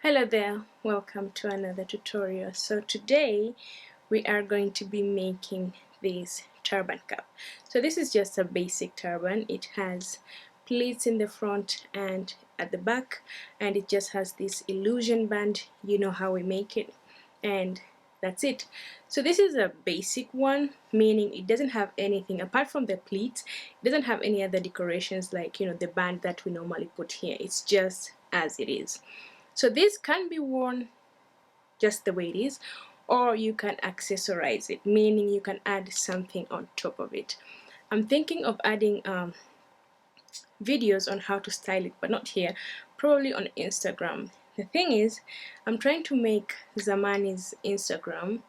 Hello there, welcome to another tutorial. So today we are going to be making this turban cap. So this is just a basic turban. It has pleats in the front and at the back, and it just has this illusion band. You know how we make it, and that's it. So this is a basic one, meaning it doesn't have anything apart from the pleats. It doesn't have any other decorations like the band that we normally put here. It's just as it is. So this can be worn just the way it is, or you can accessorize it, meaning you can add something on top of it. I'm thinking of adding videos on how to style it, but not here, probably on Instagram. The thing is, I'm trying to make Zamani's Instagram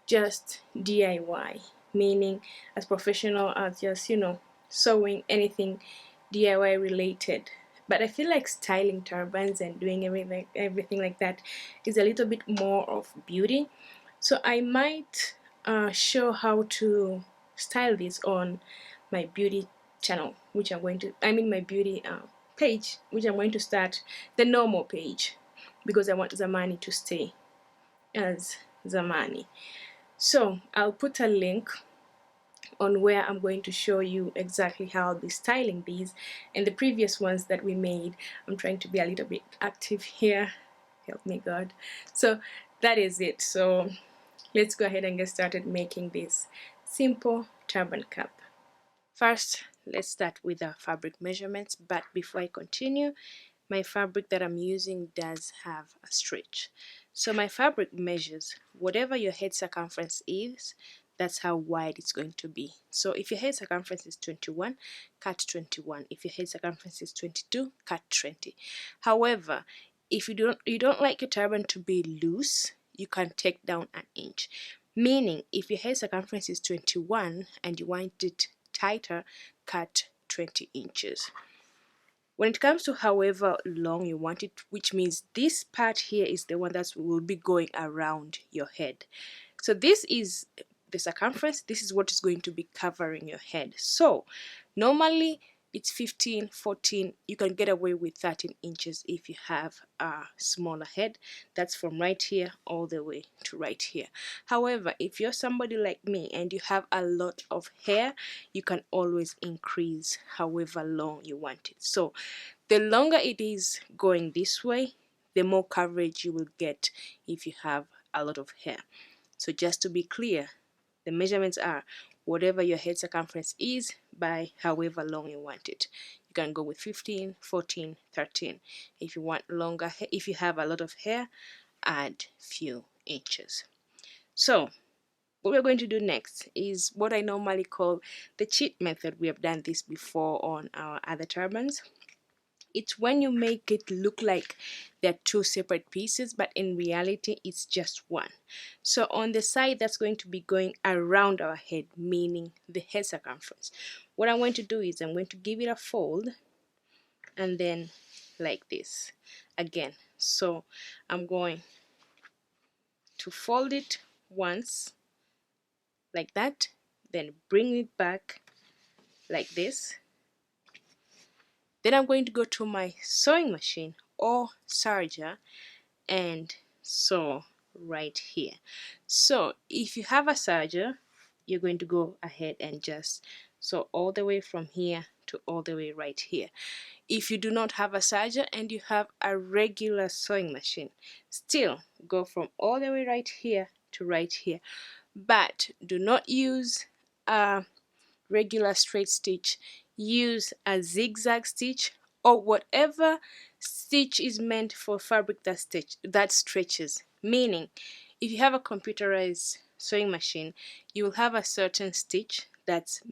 just DIY, meaning as professional as just sewing anything DIY related. But I feel like styling turbans and doing everything like that is a little bit more of beauty. So I might show how to style this on my beauty channel, which I'm going to, my beauty page, which I'm going to start the normal page because I want Zamani to stay as Zamani. So I'll put a link on where I'm going to show you exactly how I'll be styling these, and the previous ones that we made. I'm trying to be a little bit active here, help me God. So that is it. So let's go ahead and get started making this simple turban cap. First, let's start with the fabric measurements, but before I continue, my fabric that I'm using does have a stretch. So my fabric measures whatever your head circumference is, that's how wide it's going to be. So if your head circumference is 21, cut 21. If your head circumference is 22, cut 20. However, if you don't like your turban to be loose, you can take down an inch. Meaning, if your head circumference is 21 and you want it tighter, cut 20 inches. When it comes to however long you want it, which means this part here is the one that will be going around your head. So this is the circumference, this is what is going to be covering your head. So normally it's 15, 14, you can get away with 13 inches if you have a smaller head. That's from right here all the way to right here. However, if you're somebody like me and you have a lot of hair, you can always increase however long you want it. So the longer it is going this way, the more coverage you will get if you have a lot of hair. So just to be clear, the measurements are whatever your head circumference is by however long you want it. You can go with 15, 14, 13. If you want longer, if you have a lot of hair, add few inches. So what we're going to do next is what I normally call the cheat method. We have done this before on our other turbans. It's when you make it look like they're two separate pieces, but in reality it's just one. So on the side that's going to be going around our head, meaning the head circumference, what I'm going to do is I'm going to give it a fold, and then like this again. So I'm going to fold it once like that, then bring it back like this. Then I'm going to go to my sewing machine or serger and sew right here. So if you have a serger, you're going to go ahead and just sew all the way from here to all the way right here. If you do not have a serger and you have a regular sewing machine, still go from all the way right here to right here, but do not use a regular straight stitch. Use a zigzag stitch or whatever stitch is meant for fabric that stretches. Meaning, if you have a computerized sewing machine, you will have a certain stitch that's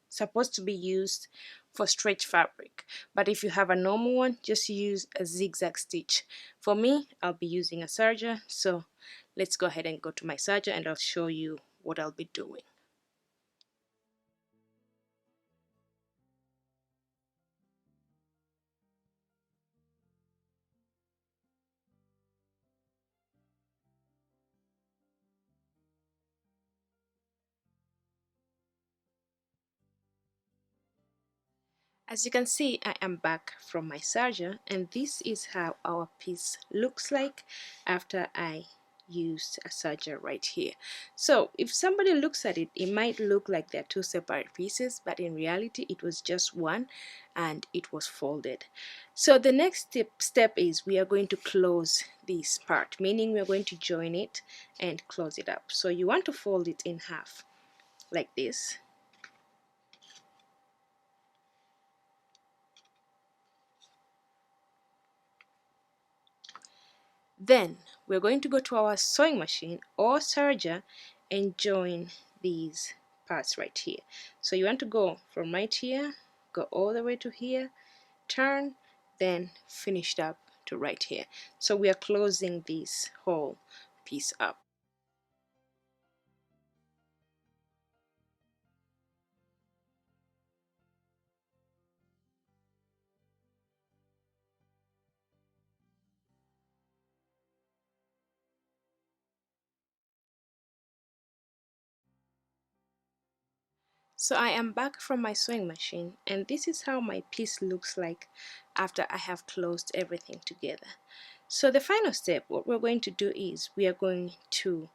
supposed to be used for stretch fabric. But if you have a normal one, just use a zigzag stitch. For me, I'll be using a serger, so let's go ahead and go to my serger and I'll show you what I'll be doing. As you can see, I am back from my serger, and this is how our piece looks like after I used a serger right here. So if somebody looks at it, it might look like they're two separate pieces, but in reality it was just one and it was folded. So the next step is we are going to close this part, meaning we're going to join it and close it up. So you want to fold it in half like this. Then we're going to go to our sewing machine or serger and join these parts right here. So you want to go from right here, go all the way to here, turn, then finish it up to right here. So we are closing this whole piece up. So I am back from my sewing machine, and this is how my piece looks like after I have closed everything together. So the final step, what we're going to do is we are going to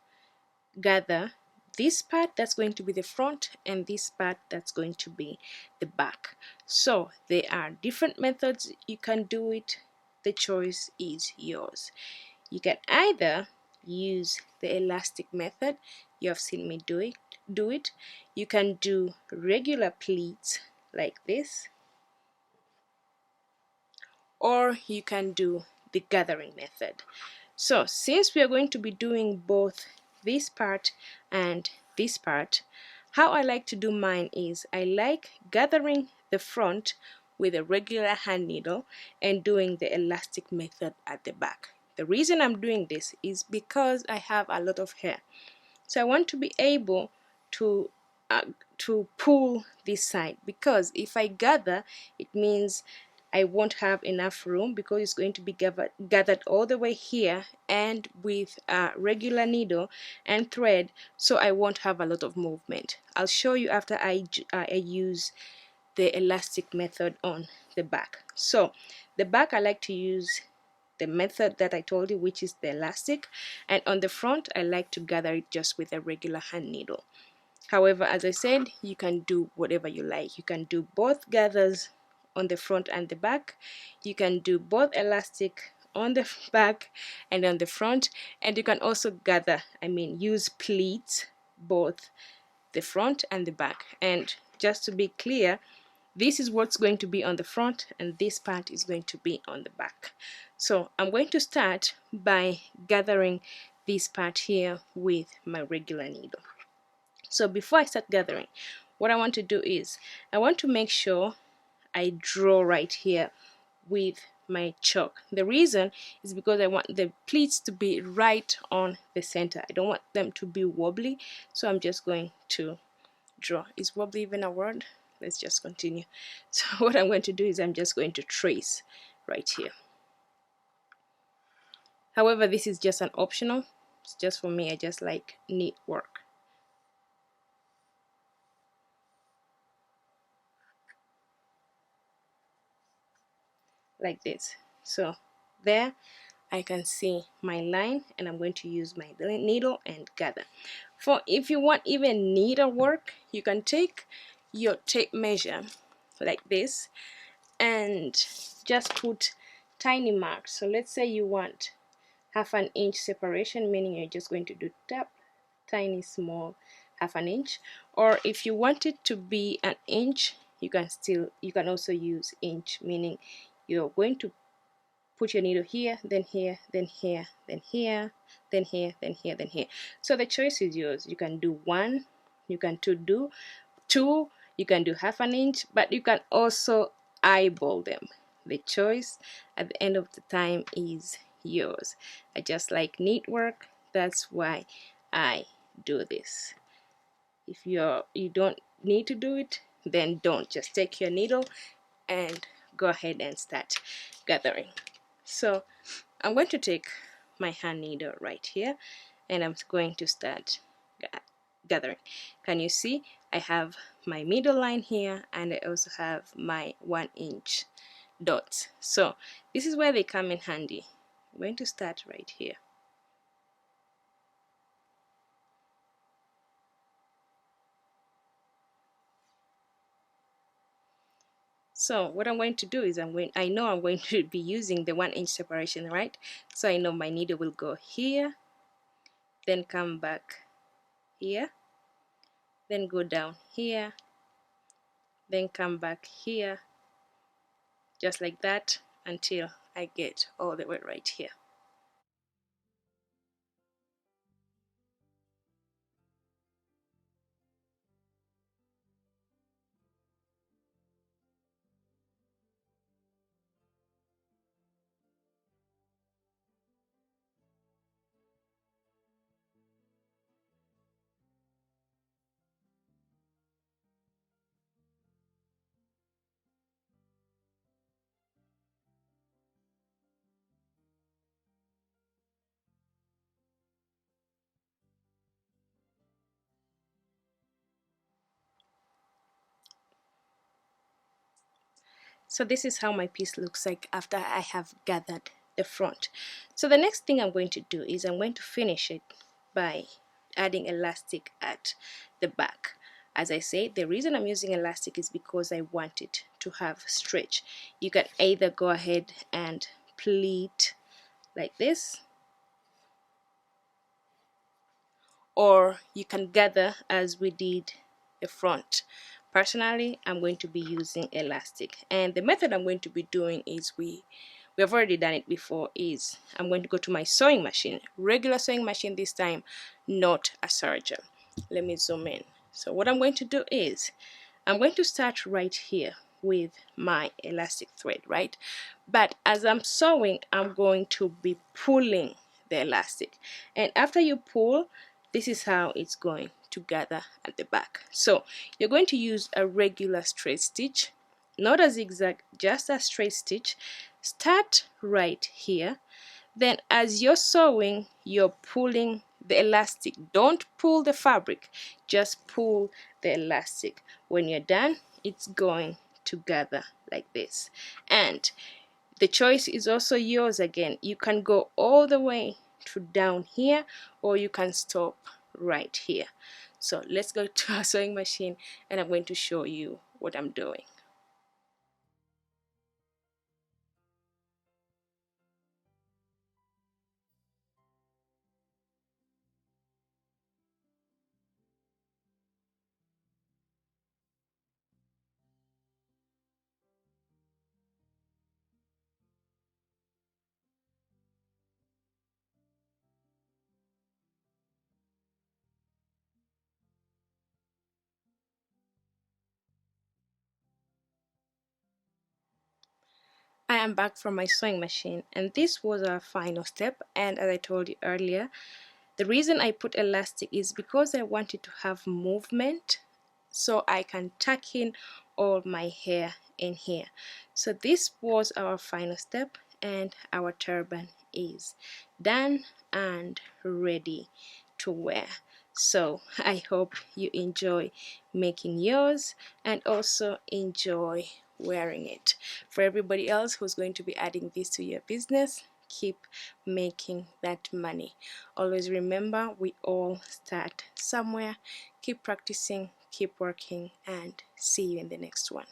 gather this part that's going to be the front and this part that's going to be the back. So there are different methods you can do it. The choice is yours. You can either use the elastic method, you have seen me do it. You can do regular pleats like this, or you can do the gathering method. So since we are going to be doing both this part and this part, how I like to do mine is I like gathering the front with a regular hand needle and doing the elastic method at the back. The reason I'm doing this is because I have a lot of hair. So I want to be able to uh, pull this side, because if I gather, it means I won't have enough room because it's going to be gathered all the way here and with a regular needle and thread, so I won't have a lot of movement. I'll show you after I use the elastic method on the back. So the back I like to use the method that I told you, which is the elastic, and on the front I like to gather it just with a regular hand needle. However, as I said, you can do whatever you like. You can do both gathers on the front and the back. You can do both elastic on the back and on the front, and you can also gather, use pleats both the front and the back. And just to be clear, this is what's going to be on the front and this part is going to be on the back. So I'm going to start by gathering this part here with my regular needle. So before I start gathering, what I want to do is I want to make sure I draw right here with my chalk. The reason is because I want the pleats to be right on the center. I don't want them to be wobbly, so I'm just going to draw. Is wobbly even a word? Let's just continue. So what I'm going to do is I'm just going to trace right here. However, this is just an optional. It's just for me. I just like neat work. Like this. So there I can see my line, and I'm going to use my needle and gather. For if you want even neater work, you can take your tape measure like this and just put tiny marks. So let's say you want half an inch separation, meaning you're just going to do tap, tiny small half an inch. Or if you want it to be an inch, you can also use inch, meaning you're going to put your needle here, then here, then here, then here, then here, then here, then here. So the choice is yours. You can do one, you can do two, you can do half an inch, but you can also eyeball them. The choice at the end of the time is yours. I just like neat work. That's why I do this. If you don't need to do it, then don't. Just take your needle and go ahead and start gathering. So I'm going to take my hand needle right here, and I'm going to start gathering. Can you see I have my middle line here, and I also have my 1-inch dots. So this is where they come in handy. I'm going to start right here. So what I'm going to do is I know I'm going to be using the 1-inch separation, right? So I know my needle will go here, then come back here, then go down here, then come back here, just like that, until I get all the way right here. So this is how my piece looks like after I have gathered the front. So the next thing I'm going to do is I'm going to finish it by adding elastic at the back. As I say, the reason I'm using elastic is because I want it to have stretch. You can either go ahead and pleat like this, or you can gather as we did the front. Personally, I'm going to be using elastic, and the method I'm going to be doing is we have already done it before. Is I'm going to go to my sewing machine, regular sewing machine this time, not a serger. Let me zoom in. So what I'm going to do is I'm going to start right here with my elastic thread, right? But as I'm sewing, I'm going to be pulling the elastic, and after you pull, this is how it's going to gather at the back. So you're going to use a regular straight stitch, not a zigzag, just a straight stitch. Start right here, then as you're sewing, you're pulling the elastic. Don't pull the fabric, just pull the elastic. When you're done, it's going to gather like this. And the choice is also yours again. You can go all the way to down here, or you can stop right here. So let's go to our sewing machine, and I'm going to show you what I'm doing. I am back from my sewing machine, and this was our final step. And as I told you earlier, the reason I put elastic is because I wanted to have movement, so I can tuck in all my hair in here. So this was our final step, and our turban is done and ready to wear. So I hope you enjoy making yours and also enjoy wearing it. For everybody else who's going to be adding this to your business, keep making that money. Always remember, we all start somewhere. Keep practicing, keep working, and see you in the next one.